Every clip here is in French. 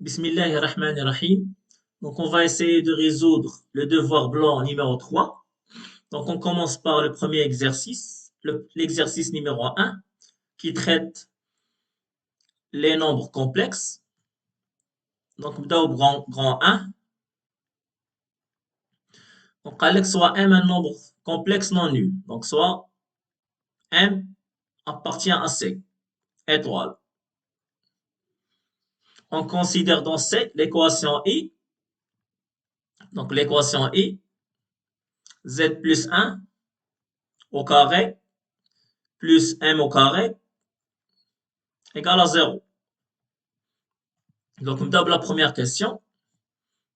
Bismillahirrahmanirrahim. Donc, on va essayer de résoudre le devoir blanc numéro 3. Donc, on commence par le premier exercice, l'exercice numéro 1, qui traite les nombres complexes. Donc, au grand 1. Donc, Alex soit M un nombre complexe non nul. Donc, soit M appartient à C, étoile. On considère dans C l'équation I. Donc, l'équation I, Z plus 1 au carré plus M au carré égale à 0. Donc, on donne la première question.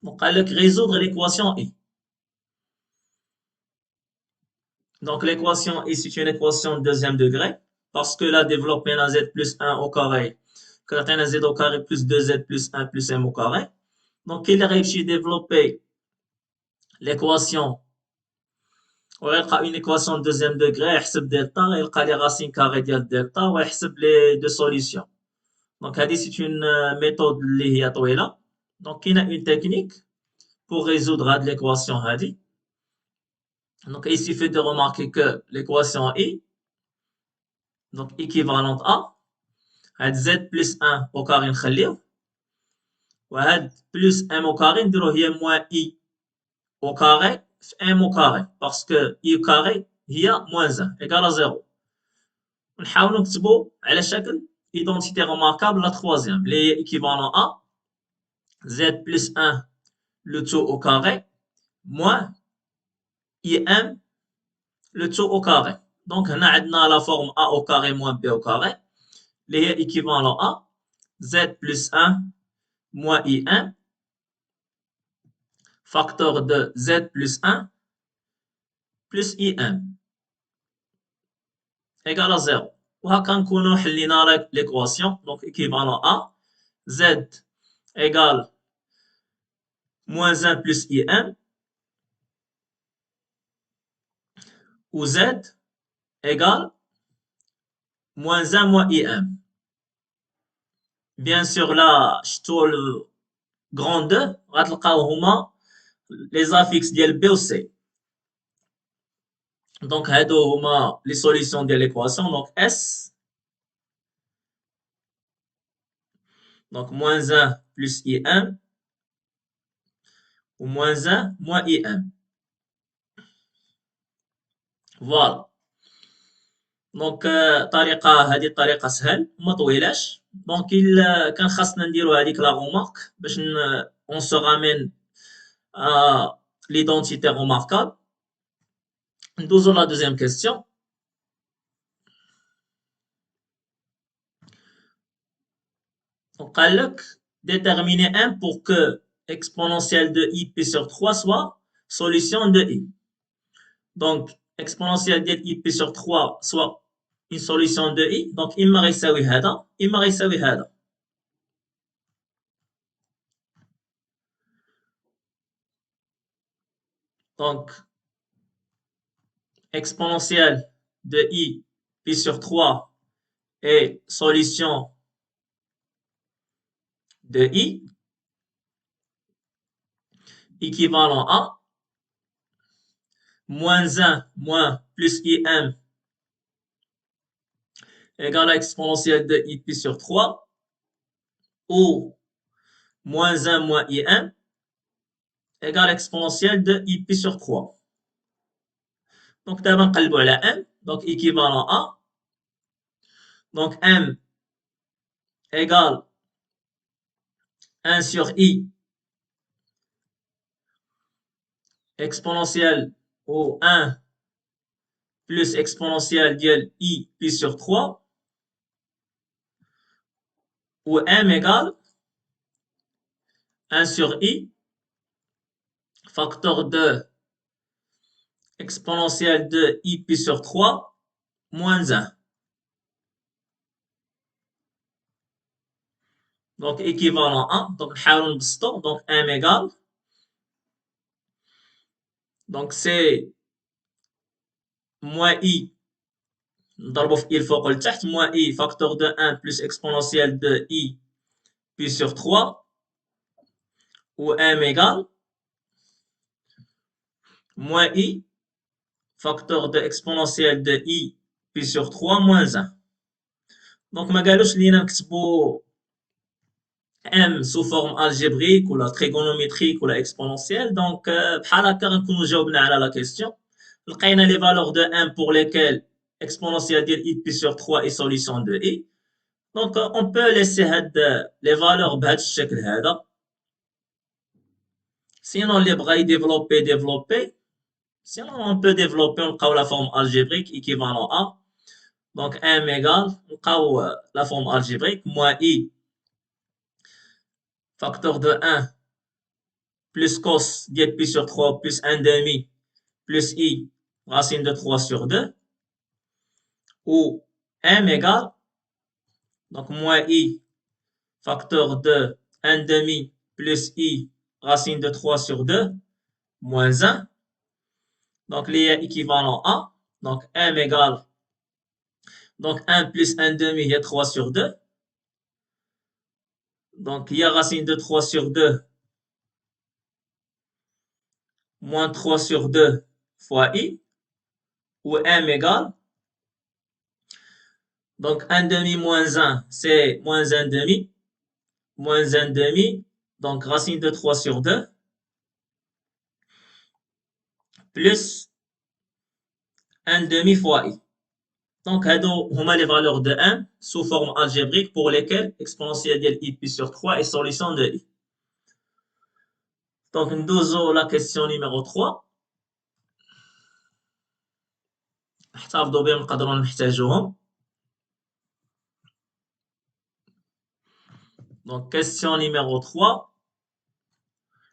Donc, avec résoudre l'équation I. Donc, l'équation I, c'est une équation de deuxième degré parce que là, développé un Z plus 1 au carré, quand un Z au carré plus 2Z plus 1 plus M au carré. Donc, il a réussi à développer l'équation. On a une équation de deuxième degré, il delta, il a les racines carrées de delta, il les deux solutions. Donc, c'est une méthode qui est là. Donc, il y a une technique pour résoudre l'équation. Donc, il suffit de remarquer que l'équation I, donc équivalente à Z plus 1 au carré نخليه وهاد plus M au carré نديروه هي moins I au carré في M au carré parce que I au carré هي moins 1 égale à 0. ونحاولوا نكتبوا على شكل identité remarquable la troisième اللي هي équivalent à Z plus 1 le tout au carré moins IM le tout au carré. Donc هنا عندنا la forme A au carré moins B au carré اللي هي équivalent à Z plus 1 moins I1 facteur de Z plus 1 plus I1 égale à 0. وهكا نكونوا حلينا l'équation. Donc équivalent à Z égale moins 1 plus I1 ou Z égale moins 1 moins I1. Bien sûr là شتو grand 2 غتلقاو هما les affixes ديال B و C. Donc هادو هما les solutions de l'équation. Donc S, donc moins 1 plus I1 ou moins 1 moins I1. Voilà. دونك طريقه هذه الطريقه سهل وما طويلاش. دونك كان خاصنا نديرو هذيك لا غومارك باش اون سو رامين ا ليدونتيتي remarquable. ندوزو لا دوزيام كيستيون. قال لك déterminer 1 pour que exponentielle de i pi sur 3 soit solution de i. Donc exponentielle de i pi sur 3 soit une solution de i. Donc إما غيساوي هذا إما غيساوي هذا. Donc exponentielle de i pi sur 3 est solution de i équivalent à moins 1 moins plus im égale à exponentielle de i pi sur 3 ou moins 1 moins im égale exponentielle de i pi sur 3. Donc d'abord نقلبوا على m. Donc équivalent à, donc m égale 1 sur i exponentielle ou 1 plus exponentielle de i pi sur 3 où m égale 1 sur i facteur de exponentielle de i pi sur 3 moins 1. Donc équivalent à, donc نحاولوا نبسطوا. Donc m égale, donc c'est moins i نضربوا في i الفوق لتحت moins i facteur de 1 plus exponentielle de i pi sur 3 où m égale moins i, facteur de exponentielle de i pi sur 3 moins 1. Donc, ما قالوش لينا نكتبوا m sous forme algébrique ou la trigonométrique ou la exponentielle. Donc, بحال هكا غنكونوا جاوبنا على la question. لقينا les valeurs de m pour lesquelles exponentielle ديال i pi sur 3 est solution de i. Donc, on peut laisser les valeurs بهذا الشكل هذا. Sinon, اللي بغا développer. Sinon, on peut développer, on prend la forme algébrique équivalent à. Donc, m égale, on prend la forme algébrique, moins i, facteur de 1, plus cos diète pi sur 3, plus 1 demi, plus i, racine de 3 sur 2, où m égale, donc moins i, facteur de 1 demi, plus i, racine de 3 sur 2, moins 1. Donc, les équivalent à, donc m égale, donc 1 plus 1 demi, il y a 3 sur 2. Donc, il y a racine de 3 sur 2, moins 3 sur 2 fois i, où m égale, donc 1 demi moins 1, c'est moins 1 demi, moins 1 demi, donc racine de 3 sur 2, plus 1 demi fois i. Donc, هادو هما les valeurs de m sous forme algébrique pour lesquelles exponentielle ديال i pi sur 3 est solution de i. Donc, ندوزو la question numéro 3. احتفظوا بهم نقدروا نحتاجوهم. Donc, question numéro 3.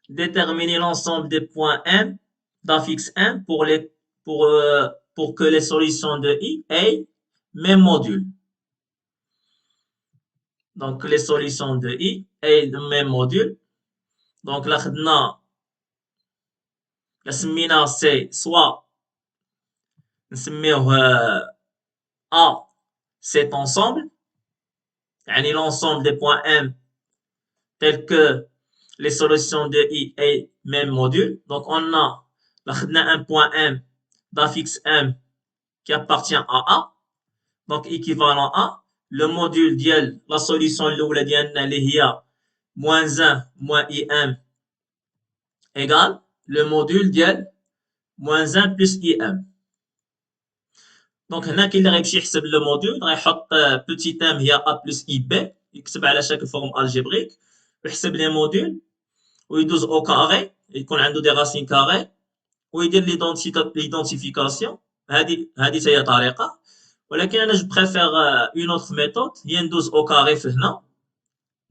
Déterminer l'ensemble des points M d'affixe M pour que les solutions de I aient même module. Donc, les solutions de I aient le même module. Donc, là, la c'est soit A, cet ensemble, l'ensemble des points M tels que les solutions de I aient même module. Donc, on a un point M d'affixe M qui appartient à A. Donc, équivalent à le module ديال la solution الأولى ديالنا اللي هي moins 1 moins IM égale le module ديال moins 1 plus IM. Donc, هنا كاين اللي غيمشي يحسب le module غيحط petit m هي A plus IB يكتب على شكل forme algébrique ويحسب les modules ويدوز au carré يكون عنده des racines carrées ويدير l'identification. هذه هي طريقة. ولكن انا جو بريفير اون اوتر ميثود هي ندوز او كاري في هنا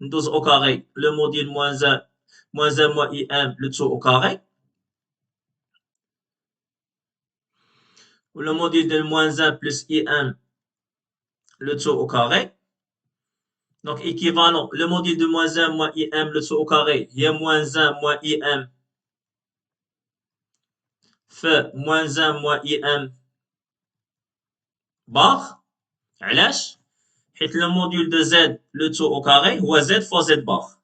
ندوز او كاري لو موديل موان 1 موان اي ام لو تو او كاري ولو موديل ديال موان 1 بلس اي ام لو تو او كاري. دونك ايكيفالون لو موديل دو موان 1 موان اي ام لو تو او كاري هي موان 1 موان اي ام في موان 1 موان اي ام بار. علاش؟ حيت le module de z le tout au carré هو z fois z bar.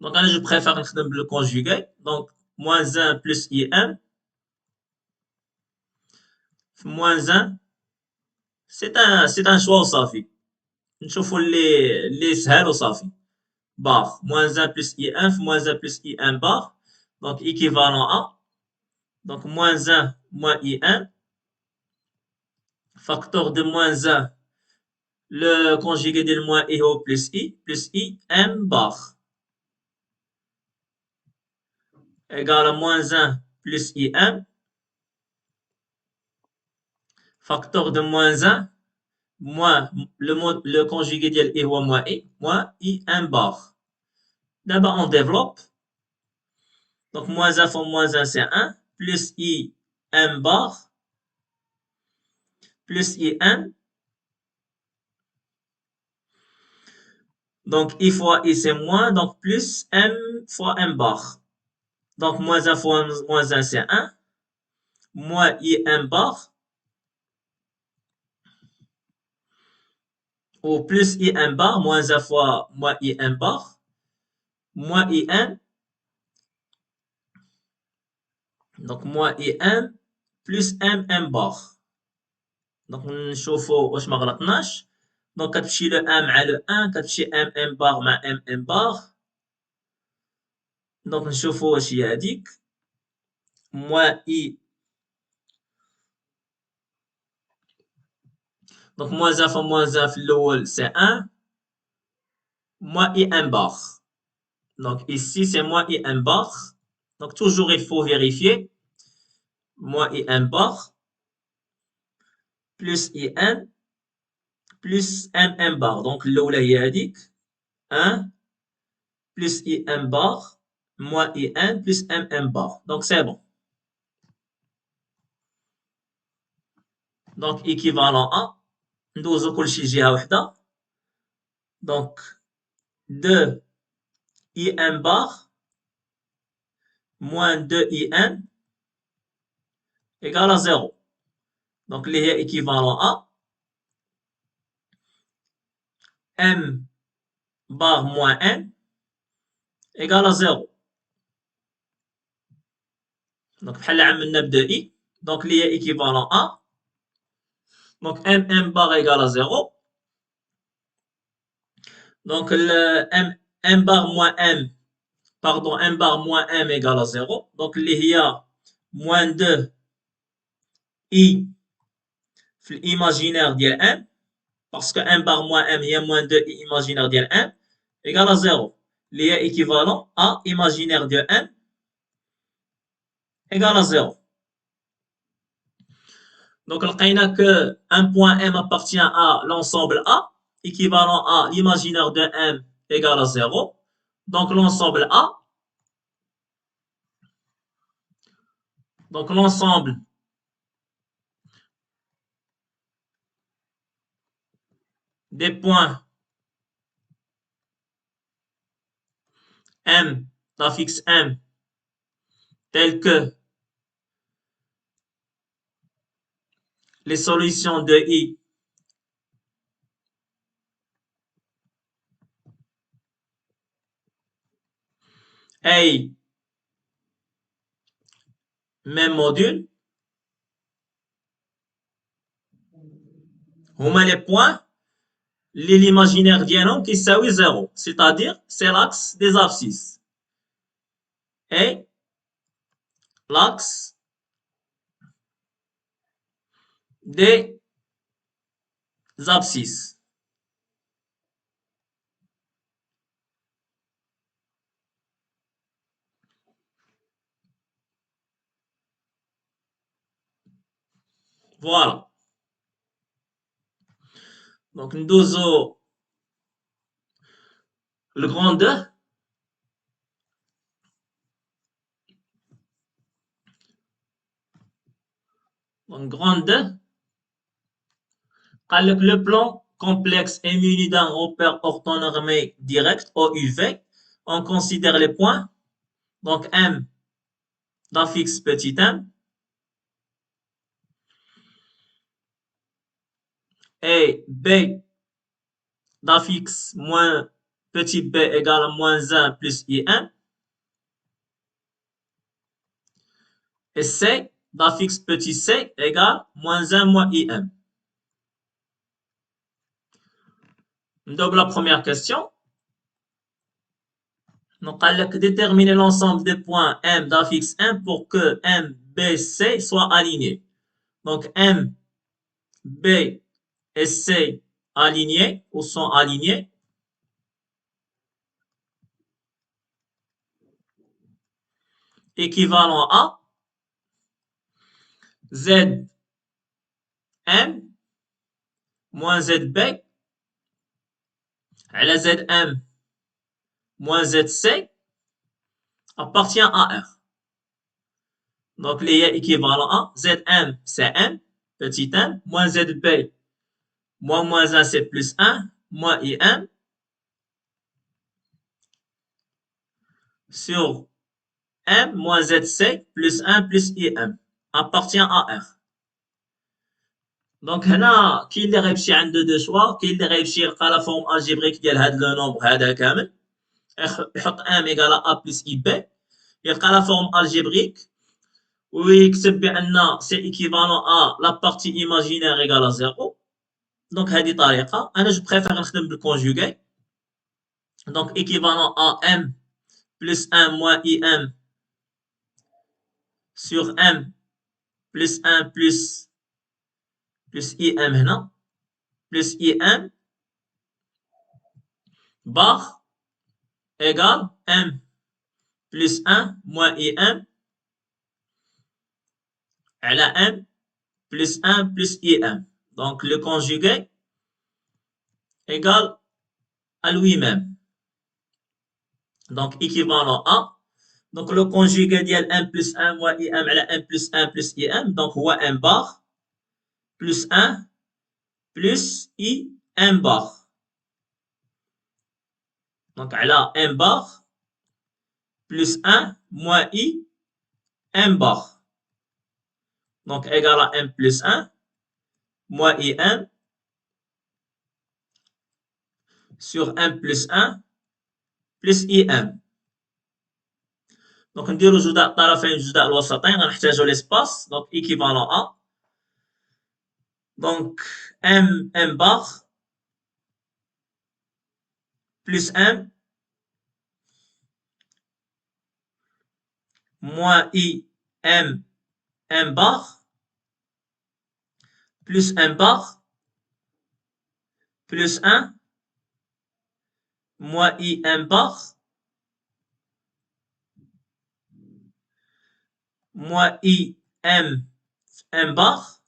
Donc, là, je préfère le conjuguer. Donc, moins 1 plus IM. Moins 1, c'est un choix au safi. نشوفوا اللي سهل وصافي. Bar. Moins 1 plus IM, moins 1 plus IM bar. Donc, équivalent à. Donc, moins 1 moins IM. Facteur de moins 1. Le conjugué de moins IO plus IM bar. Égal à moins 1 plus IM. Facteur de moins 1. Moins le conjugué de I ou moins I, un bar. D'abord, on développe. Donc, moins 1 fois moins 1, c'est 1. Plus I, un bar. Plus I, 1. Donc, I fois I, c'est moins. Donc, plus M fois M bar. Donc, moins 1 fois moins 1, c'est 1. Moins I, un bar. Ou plus I, un bar. Moins 1 fois moins I, un bar. moins IN. Donc moins IN plus MM bar. Donc نشوفوا واش ما غلطناش. Donc كتمشي لو 1 مع لو 1 كتمشي MM bar مع MM bar. Donc نشوفوا واش هي هذيك. moins I. Donc moins 1 fois moins 1 في الأول c'est 1. Moins IN bar. Donc ici c'est moins IN bar. Donc toujours il faut vérifier. Moins IN bar plus IN plus MM bar. Donc الأولى هي هذيك 1 plus IN bar moins IN plus MM bar. Donc c'est bon. Donc équivalent A. ندوزو كلشي جهة وحدة. Donc 2 IN bar moins 2 IN égale à 0. Donc اللي هي équivalent A. M bar moins N égale à 0. Donc بحال عملنا ب 2i. Donc اللي هي équivalent A. Donc M bar égale à 0. Donc le M bar moins M, pardon, M bar moins M égale à 0. Donc اللي هي moins 2 I في l'imaginaire ديال M. Parce que M bar moins M هي moins 2 I imaginaire ديال M égale à 0. اللي هي équivalent à imaginaire ديال M égale à 0. Donc لقينا que un point M appartient à l'ensemble A, équivalent à l'imaginaire de M égale à 0. Donc l'ensemble A, donc l'ensemble des points M d'affixe M tels que les solutions de I A même module هما les points l'imaginaire ديالهم كيساوي 0, c'est-à-dire c'est l'axe des abscisses et l'axe des abscisses. Voilà. Donc ندوزو le grand 2. Donc grand 2. Le plan complexe est muni d'un repère orthonormé direct OUV. On considère les points. Donc M d'affixe petit m et B d'affixe moins petit b égale à moins 1 plus IM. Et C d'affixe petit c égale moins 1 moins IM. Donc la première question. Donc, déterminer l'ensemble des points M d'affixe 1 pour que M, B, C soient alignés. Donc, M, B et C alignés ou sont alignés. Équivalent à Z, M moins ZB à la ZM moins ZC appartient à R. Donc, les équivalent à ZM, c'est M, petit m, moins ZB, moins 1, c'est plus 1, moins IM, sur M moins ZC plus 1 plus IM appartient à R. Donc, هنا كاين اللي غيمشي عنده دو شوا، كاين اللي غيمشي يلقى لا فورم الجبريك ديال هاد لو نومبر هذا كامل. يحط M égale à A plus IB يلقى la forme algébrique ويكتب بأن c'est équivalent à la partie imaginaire égale à 0. Donc هذه طريقة. أنا je préfère نخدم بالconjugué. Donc équivalent à M plus 1 moins IM sur M plus 1 plus IM هنا plus IM bar égale M plus 1 moins IM على M plus 1 plus IM. Donc le conjugué égale à lui-même. Donc équivalent à. Donc le conjugué ديال M plus 1 moins IM على M plus 1 plus IM. Donc هو M bar plus 1 plus IM bar. Donc على M bar plus 1 moins IM bar. Donc égal à M plus 1 moins IM sur M plus 1 plus IM. Donc نديرو جداء الطرفين جداء الوسطين غنحتاجو l'espace. Donc équivalent à. Donc M bar plus M moins IM M bar plus M bar plus 1 moins IM bar moins IM M bar.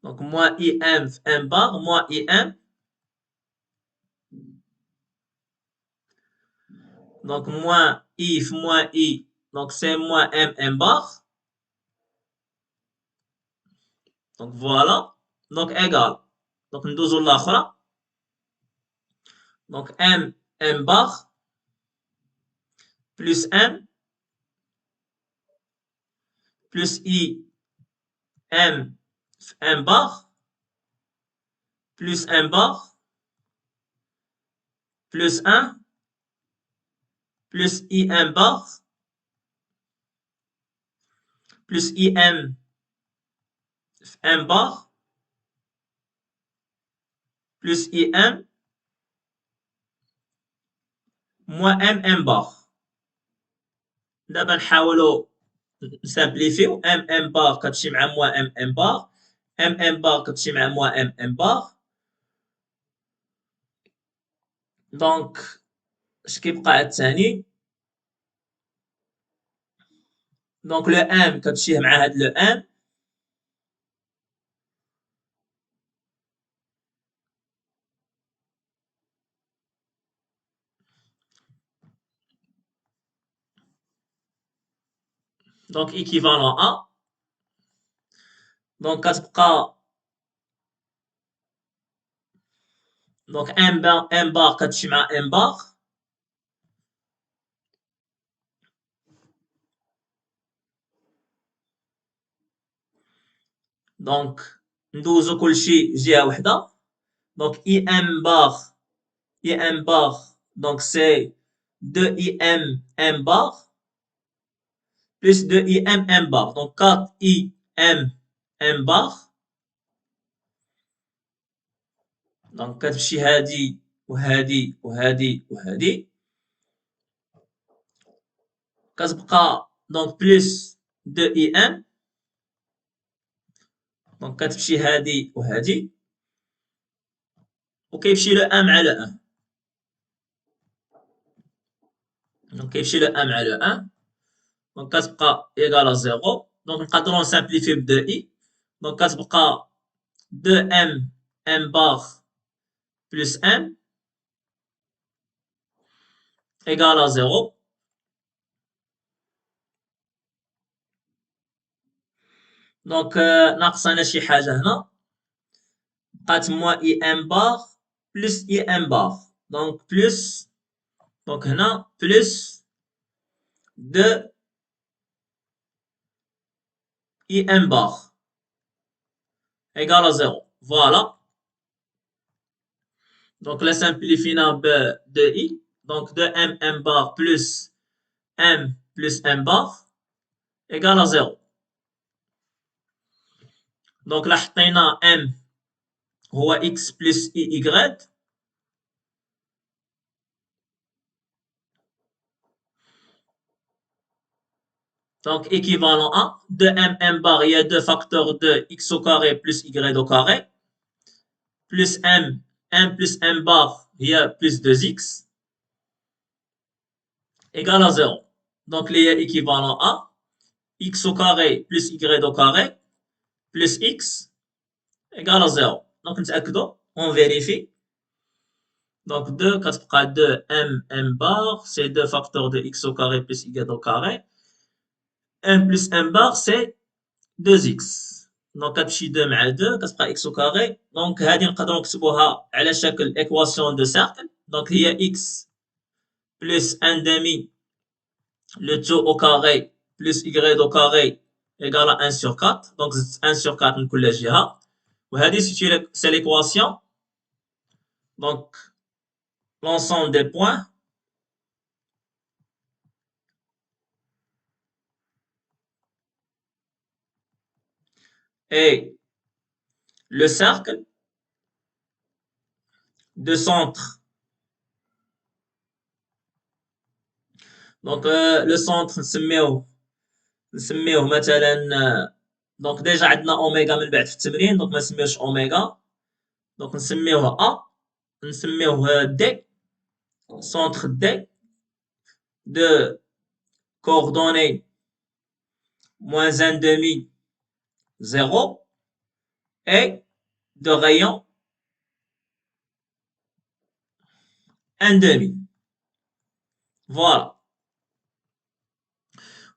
Donc moins IM M bar moins IM. Donc moins I moins I. Donc c'est moins M bar. Donc voilà. Donc égal. Donc ندوزو الأخرى. Donc M bar plus M plus I M bar plus M bar plus 1 plus IM bar plus IM M bar plus IM moins M bar. دابا نحاولوا نسامبليفيو M bar كتمشي مع moins M bar M bar كتمشي مع moins M bar. دونك اش كيبقى عاد الثاني. دونك لو M كتمشيه مع هاد لو M. دونك équivalent à. دونك كتبقى دونك M bar كتمشي مع M bar. دونك ندوزو كلشي جهة وحدة. دونك IM bar donc c'est 2IM M bar plus 2IM M bar. Donc 4IM M bar. Donc كتمشي هادي وهادي وهادي وهادي. كتبقى donc plus 2IM. دونك كتمشي هادي وهادي وكيمشي لو ان مع لو ان. دونك كيمشي لو ان مع لو ان. دونك كتبقى ايكال 0. دونك نقدروا نسامبليفي ب 2 اي. دونك كتبقى 2 ام بار بلس ام ايكال 0. دونك ناقصنا شي حاجه هنا. بقات موان اي ام بار بلس اي ام بار. دونك بلس. دونك هنا بلس 2 اي ام بار égale à 0. Voilà. Donc, la simplifiant de I. Donc, 2m bar plus m plus m bar égale à 0. Donc, là, حطينا m هو x plus y. Donc, équivalent à 2m bar, il y a 2 facteurs de x au carré plus y au carré. Plus m plus m bar, il y a plus 2x. Égale à 0. Donc, il y a équivalent à x au carré plus y au carré plus x égale à 0. Donc, on vérifie. Donc, 2, 4 2, m bar, c'est 2 facteurs de x au carré plus y au carré. m plus m bar, c'est 2x. Donc, كتمشي 2 مع 2 كتبقى x au carré. Donc, هذه نقدروا نكتبوها على شكل équation de cercle. Donc, هي x plus 1 demi le tout au carré plus y au carré égale à 1 sur 4. Donc, 1 sur 4 من كل جهة. وهذه c'est l'équation. Donc, l'ensemble des points et le cercle de centre. Donc, le centre نسميوه مثلا دونك ديجا عندنا اوميغا من بعد في التمرين دونك ما نسميوش اوميغا دونك نسميوه ا نسميوه دي centre D de coordonnées moins 1 demi 0 et de rayon 1 demi. Voilà.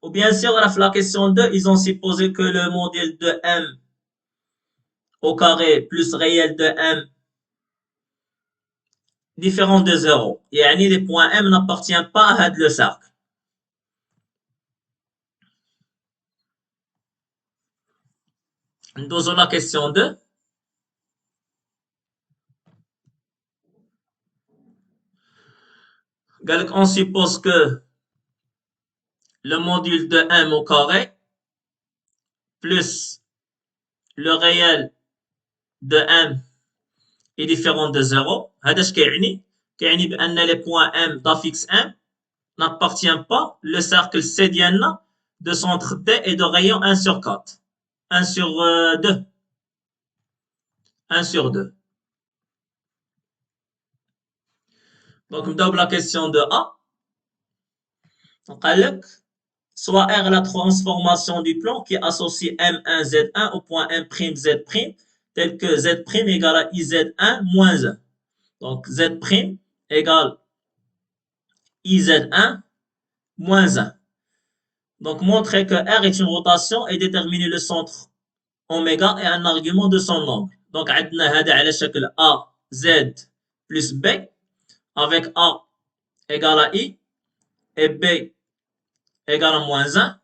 Ou bien sûr, la question 2, ils ont supposé que le module de M au carré plus réel de M différent de 0. يعني les points M n'appartiennent pas à le cercle. Nous la question 2. On suppose que le module de M au carré plus le réel de M est différent de 0. هذا اش كيعني؟ كيعني بأن les points M d'affixe M n'appartiennent pas le cercle C ديالنا de centre D et de rayon 1 sur 4. 1 sur 2. 1 sur 2. Donc, نبداو la question de A. قال لك soit R la transformation du plan qui associe M1 Z1 au point M' Z' tel que Z' égale à IZ1 moins 1. Donc, Z' égale IZ1 moins 1. Donc, montrer que R est une rotation et déterminer le centre oméga est un argument de son angle. Donc, عندنا هذا على شكل A Z plus B avec A égale à I et B égale à moins 1.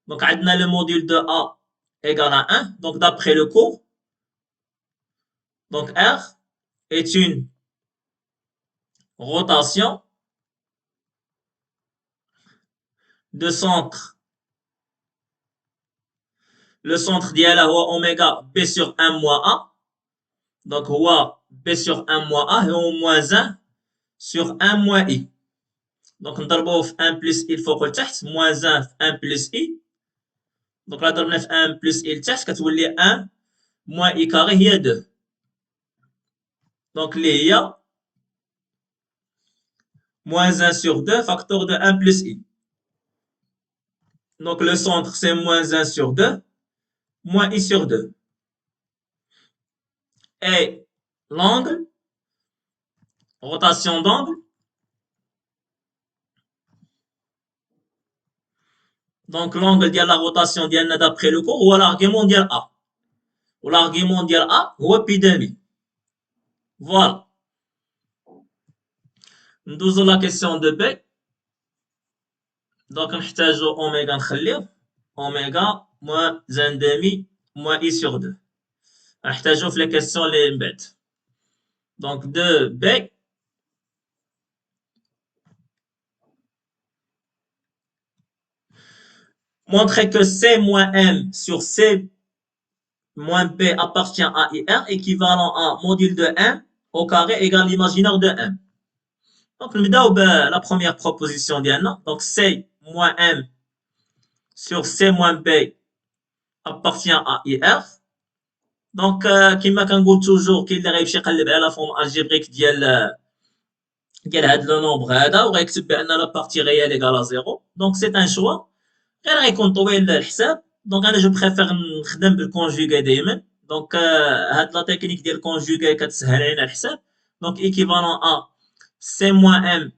Donc, عندنا le module de A égale à 1. Donc, d'après le cours, donc R est une rotation de centre. Le centre ديالها هو oméga B sur 1 moins A. Donc, هو B sur 1 moins A et هو moins 1 sur 1 moins I. Donc, نضربوه في 1 plus I الفوق لتحت moins 1 في 1 plus I. Donc, là, ضربنا في 1 plus I لتحت كتولي 1 moins I carré هي 2. Donc, اللي هي moins 1 sur 2 facteur de 1 plus I. Donc, le centre, c'est moins 1 sur 2, moins I sur 2. Et l'angle, rotation d'angle, donc l'angle de la rotation d'après le cours, ou l'argument de A. Ou l'argument de A, ou pi demi. Voilà. Nous avons la question de B. Donc, نحتاجو oméga نخليه. Oméga moins 1 demi moins I sur 2. نحتاجو في les questions اللي من بعد. donc de B montrer que C moins M sur C moins B appartient à IR équivalent à module de M au carré égale l'imaginaire de M. Donc, nous avons la première proposition ديالنا. Donc, C moins M sur C moins B appartient à IR. Donc, كما كنقول toujours كاين اللي غيمشي يقلب على فورم الجبريك ديال هذا لو نومبر هذا وغيكتب بان لا بارتي ريال ايكال 0. دونك سي ان شوا غير غيكون طويل الحساب. دونك انا جو بريفير نخدم بالكونجوغي دائما. دونك هاد لا تكنيك ديال الكونجوغي كتسهل علينا الحساب. دونك ايكيفالون ا سي موان ام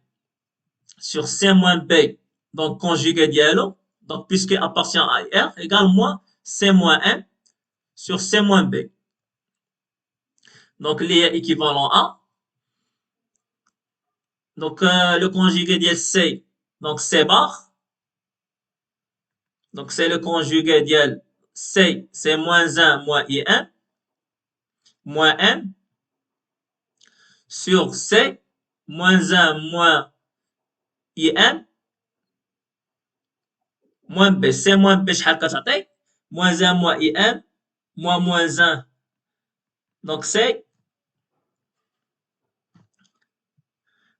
sur C moins B, donc conjugué dialogue, donc puisqu'il appartient à R, égale moins C moins M sur C moins B. Donc, il est équivalent à, donc le conjugué de C, donc C bar, donc c'est le conjugué de C, c'est moins 1 moins IM, moins M, sur C, moins 1 moins IM, moins B. C moins B, شحال كتعطي moins 1 moins IM, moins 1. Donc, c'est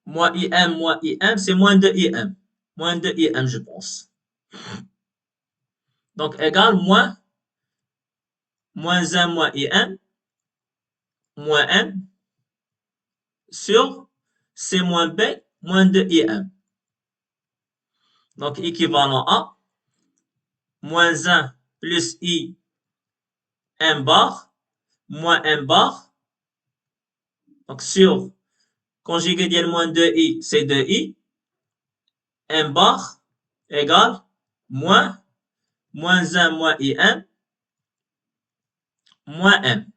moins IM, c'est moins de IM. Moins de IM, je pense. Donc, égal moins 1 moins IM, moins M, sur C moins B, moins de IM. Donc, équivalent à moins 1 plus I M bar, moins M bar. Donc, sur conjugué de moins 2I, c'est 2I. M bar égale moins 1 moins IM, moins M.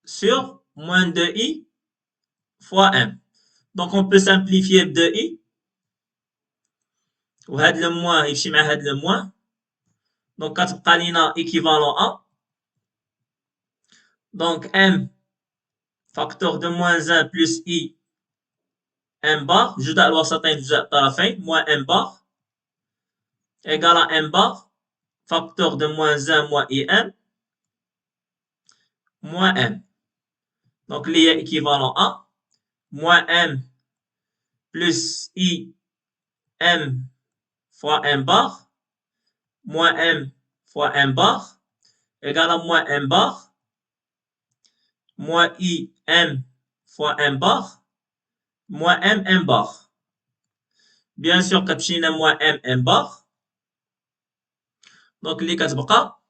Sur moins 2I fois M. Donc, on peut simplifier 2I. وهاد le moins يمشي مع هاد le moins. Donc, كتبقى لينا équivalent à. Donc, M facteur de moins 1 plus I M bar, جداء الوسطين جداء الطرفين, moins M bar, égal à M bar, facteur de moins 1 moins IM, moins M. Donc, il est équivalent à moins M plus I M fois M bar, moins M fois M bar, égal à moins M bar, moins I M fois M bar, moins M M bar. Bien sûr, كتمشينا moins M M bar. Donc, اللي كتبقى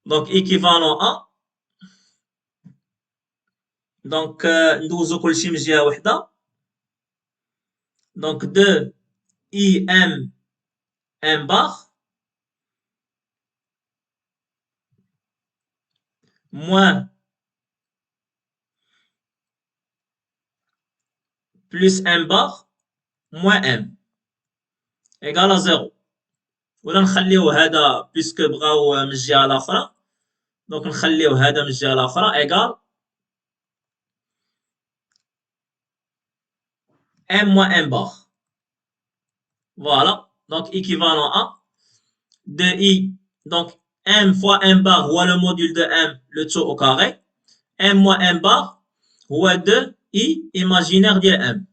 donc équivalent à donc ندوزو كلشي من جهة وحدة. Donc 2 IM M bar moins plus M bar moins M égal à 0. ولا نخليو هذا بيسك بغاو من الجهة الأخرى. دونك نخليو هذا من الجهة الأخرى égal M moins M bar. Voilà. Donc équivalent à 2i. Donc M fois M bar هو le module de M, le tout au carré. M moins M bar هو 2i imaginaire ديال M.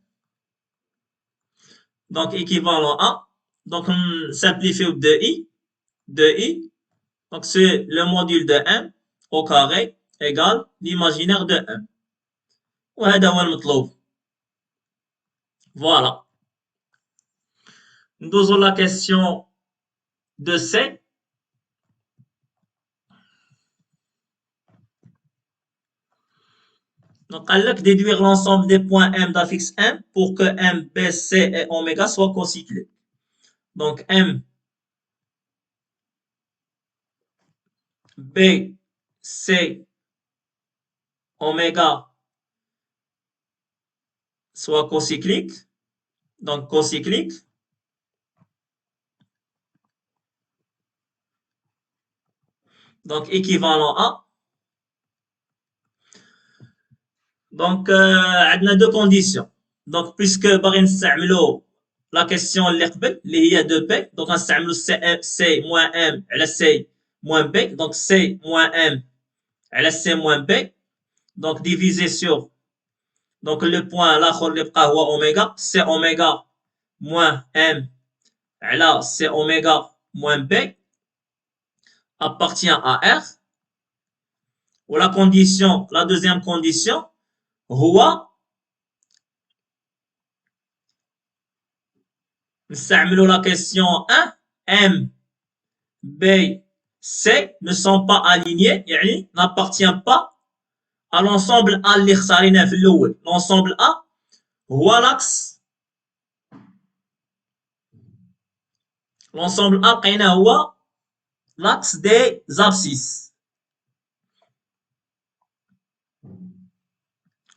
Donc équivalent à. Donc on simplifie 2i. 2i. Donc c'est le module de M au carré égale l'imaginaire de M. وهذا هو المطلوب. Voilà. Nous avons la question de C. Donc, elle déduire l'ensemble des points M d'affixe M pour que M, B, C et oméga soient cocyclés. Donc, M, B, C, oméga soient cocycliques. Donc, cocycliques. Donc, équivalent A. Donc, on a deux conditions. Donc, puisque باغي نستعملوا la question اللي قبل اللي هي 2B, donc غنستعملوا C moins M على C moins B. Donc, C moins M على C moins B. Donc, divisé sur donc le point الاخر اللي بقى هو اوميغا. C اوميغا moins M على C اوميغا moins B appartient à R. Ou la condition, la deuxième condition, هو نستعملوا la question 1, M, B, C ne sont pas alignés, يعني n'appartient pas à l'ensemble A اللي اختاريناه في الأول. L'ensemble A هو l'axe. L'ensemble A لقيناه هو l'axe des abscisses.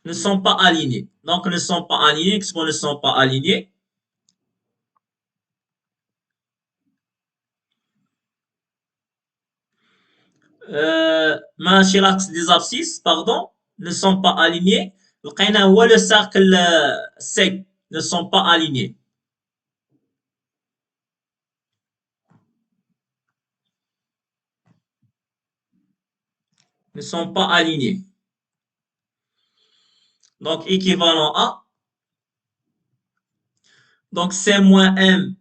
Ne sont pas alignés. Donc, ne sont pas alignés. Qu'est-ce qu'on ne sont pas alignés? ماشي l'axe des abscisses, pardon, ne sont pas alignés. لقينا هو le cercle C ne sont pas alignés. Ne sont pas alignés. Donc, équivalent A. Donc, C moins M.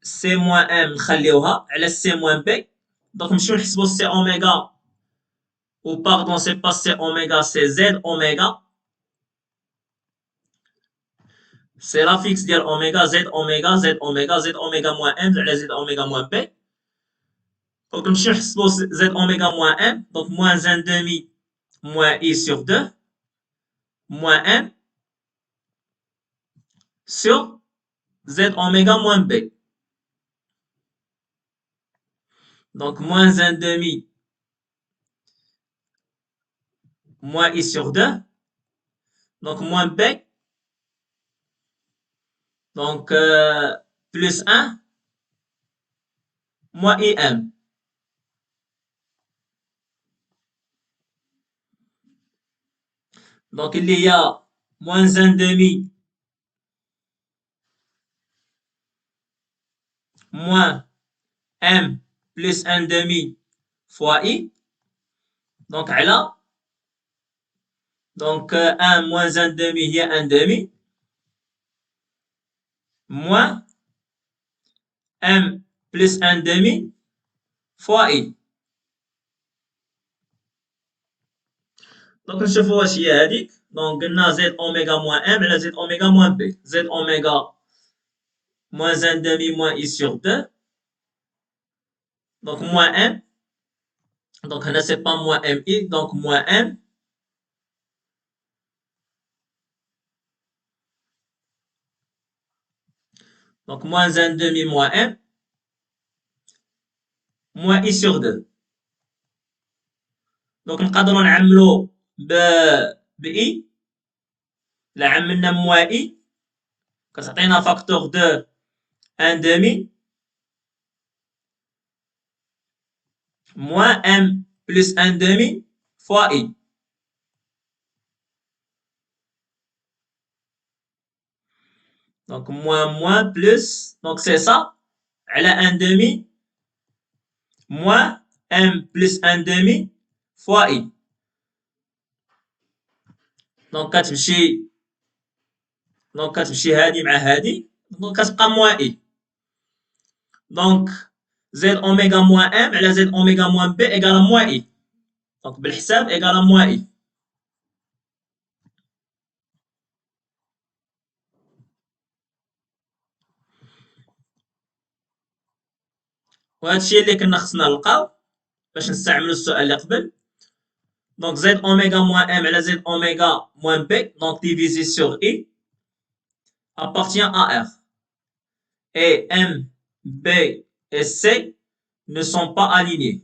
C moins M نخليوها على C moins B. Donc, نمشيو نحسبو C oméga. Ou pardon, c'est pas C oméga, c'est Z oméga. C'est la fixe ديال oméga, Z oméga, Z oméga, Z oméga moins M على Z oméga moins B. Donc, نمشيو نحسبو Z oméga moins M. Donc, moins 1 demi moins I sur 2 moins M sur Z oméga moins B. Donc, moins 1 demi moins I sur 2. Donc, moins B. Donc, plus 1 moins IM. Donc, il y a moins 1 demi moins M plus 1 demi fois I. Donc, là. Donc, 1 moins 1 demi, il y a 1 demi. Moins M plus 1 demi fois I. Donc, نشوفوا واش هي هذيك. Donc, قلنا Z oméga moins M على Z oméga moins B. Z oméga moins 1 demi moins I sur 2. Donc, moins M. Donc, là, c'est pas moins MI. Donc, moins M. Donc, moins 1 demi moins M. Moins I sur 2. Donc, نقدروا نعملوا بإي. لا عملنا moins I. كتعطينا فاكتور 2 1 demi. Moins M plus 1 demi fois I. Donc, moins plus. Donc, c'est ça. Elle a 1 demi. Moins M plus 1 demi fois I. Donc, كتمشي هادي مع هادي. Donc, كتبقى moins I. Donc, Z oméga moins M على Z oméga moins B égale à moins I. Donc, بالحساب égale à moins I. وهذا الشيء اللي كنا خصنا نلقاو باش نستعملوا السؤال اللي قبل. Donc, Z oméga moins M على Z oméga moins B, donc divisé sur I, appartient à R. Et M, B et C ne sont pas alignés.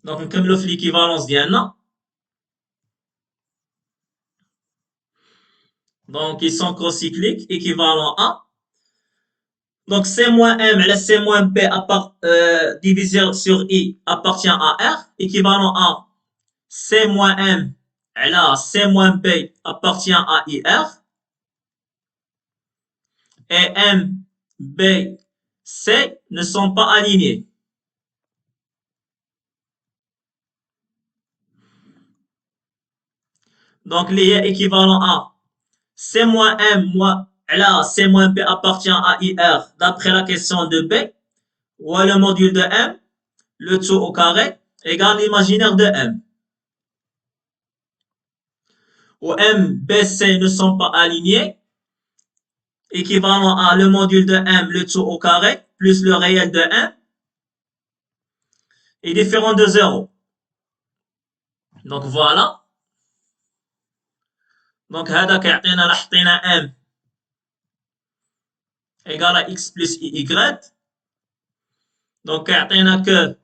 Donc, نكملوا في l'équivalence ديالنا. Donc, ils sont cocycliques, équivalent à. Donc, C moins M, la C moins B divisé sur I appartient à R, équivalent à C moins M, la C moins B appartient à IR, et M, B, C ne sont pas alignés. Donc, les équivalent à C moins M, là, C moins B appartient à IR d'après la question de B, ou le module de M, le tout au carré, égale l'imaginaire de M. Où M, B, C ne sont pas alignés, équivalent à le module de M, le tout au carré, plus le réel de M, est différent de 0. Donc voilà. Donc هذا كيعطينا راه حطينا M égale à X plus Y. Donc كيعطينا que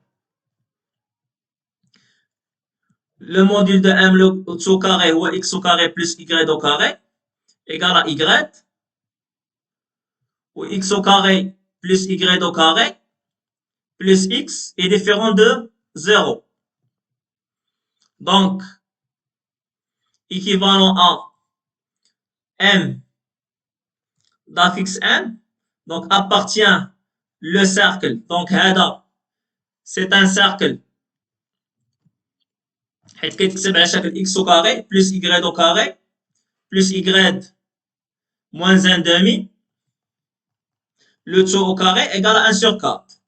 le module de M le au carré ou X au carré plus Y au carré égale à Y. Ou X au carré plus Y au carré plus X est différent de 0. Donc, équivalent à M d'affixe M. Donc, appartient le cercle. Donc, هذا c'est un cercle. حيث كيتكتب على شكل x au carré plus y au carré plus y moins 1 demi. Le tout au carré égale à 1 sur 4.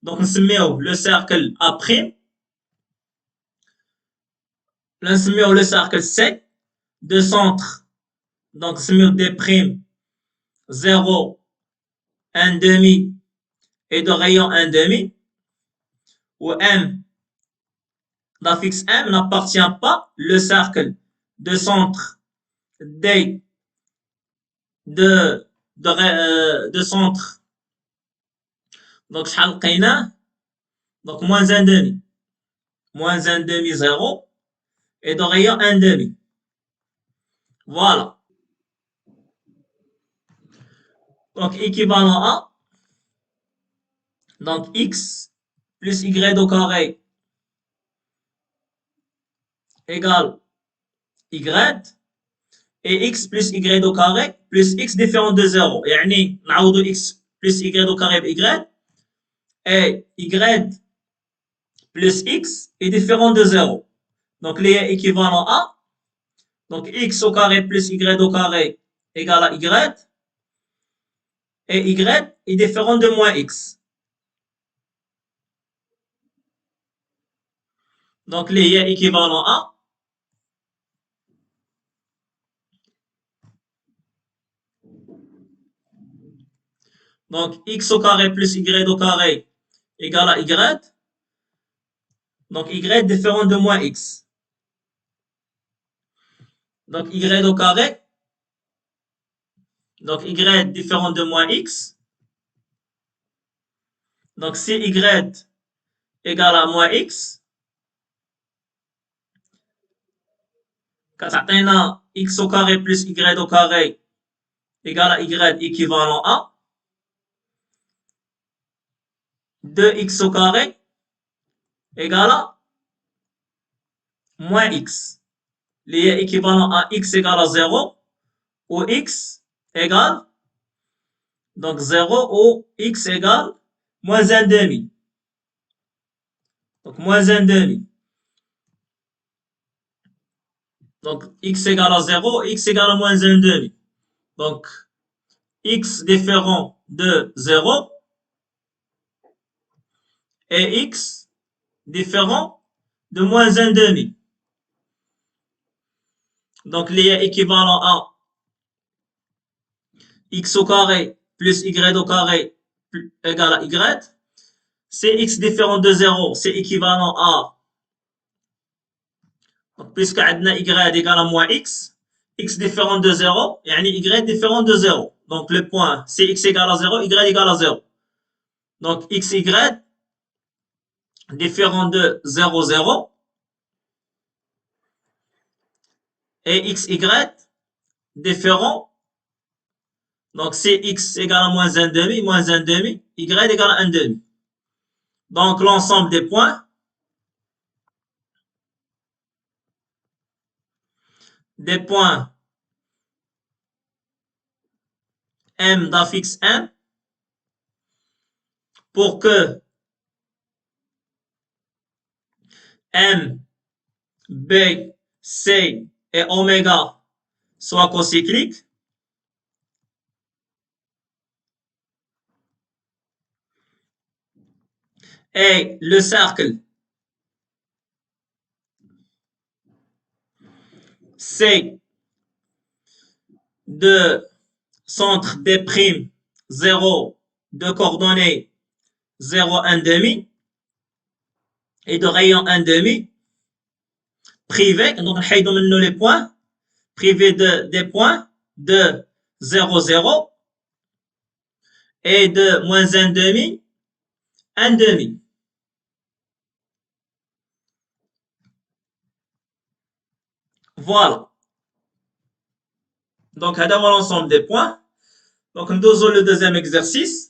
Donc, نسميوه le cercle A'. نسميوه le cercle C de centre. Donc, نسميوه D', 0, 1 demi et de rayon 1 demi. Où M d'affixe M n'appartient pas le cercle de centre D de centre. Donc, شحال لقيناه؟ Donc, moins 1 demi. Moins 1 demi, 0. Et de rayon 1 demi. Voilà. Donc, équivalent à donc x plus y au carré égale y. Et x plus y au carré plus x différent de 0. يعني نعوضوا x plus y au carré y. Et y plus x est différent de 0. Donc, les équivalent à donc x au carré plus y au carré égale à y. Et y est différent de moins x. Donc, les équivalent à donc x au carré plus y au carré égale à y. Donc, y est différent de moins x. Donc, y au carré. Donc, y est différent de moins x. Donc, si y égale à moins x, كتعطينا x au carré plus y au carré égale à y équivalent à 2x au carré égale à moins x. Les équivalent à x égale à 0 ou x égale donc 0 ou x égale moins 1 demi. Donc moins 1 demi. Donc x égale à 0, x égale à moins 1 demi. Donc x différent de 0 et x différent de moins 1 demi. Donc les équivalent à x au carré plus y au carré égale à y. C'est x différent de 0, c'est équivalent à donc, puisque عندنا y égale à moins x, x différent de 0, يعني y différent de 0. Donc le point, c'est x égale à 0, y égale à 0. Donc x, y différent de 0, 0. Et x, y différent Donc, si x égale à moins 1 demi, y égale à 1 demi. Donc, l'ensemble des points m d'affixe m, pour que m, b, c et oméga soient cocycliques, et le cercle C de centre D', 0, de coordonnées 0, 1 demi, et de rayon 1 demi, privé, donc on les points, privé des points de 0, 0, et de moins 1 demi, 1 demi. Voilà. Donc, هذا هو l'ensemble des points. Donc, nous avons le deuxième exercice.